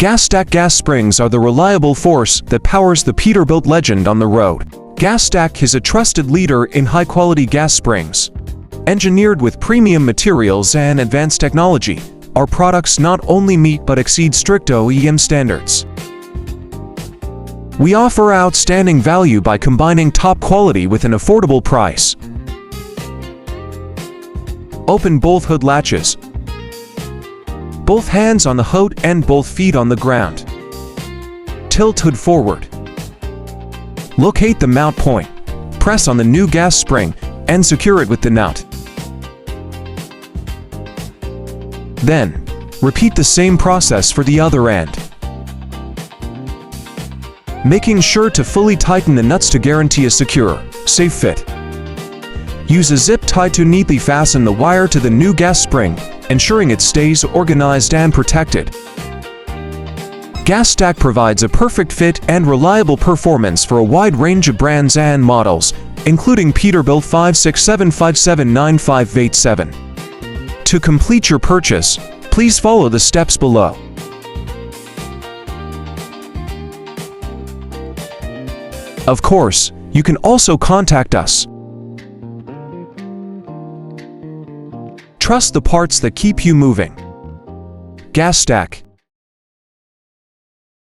Gas stack gas springs are the reliable force that powers the Peterbilt legend on the road. Gas Stack is a trusted leader in high-quality gas springs. Engineered with premium materials and advanced technology, our products not only meet but exceed strict OEM standards. We offer outstanding value by combining top quality with an affordable price. Open both hood latches. Both hands on the hood and both feet on the ground. Tilt hood forward. Locate the mount point. Press on the new gas spring and secure it with the nut. Then, repeat the same process for the other end, making sure to fully tighten the nuts to guarantee a secure, safe fit. Use a zip tie to neatly fasten the wire to the new gas spring, ensuring it stays organized and protected. Gas Stack provides a perfect fit and reliable performance for a wide range of brands and models, including Peterbilt 567579587. To complete your purchase, please follow the steps below. Of course, you can also contact us. Trust the parts that keep you moving. Gas Stack.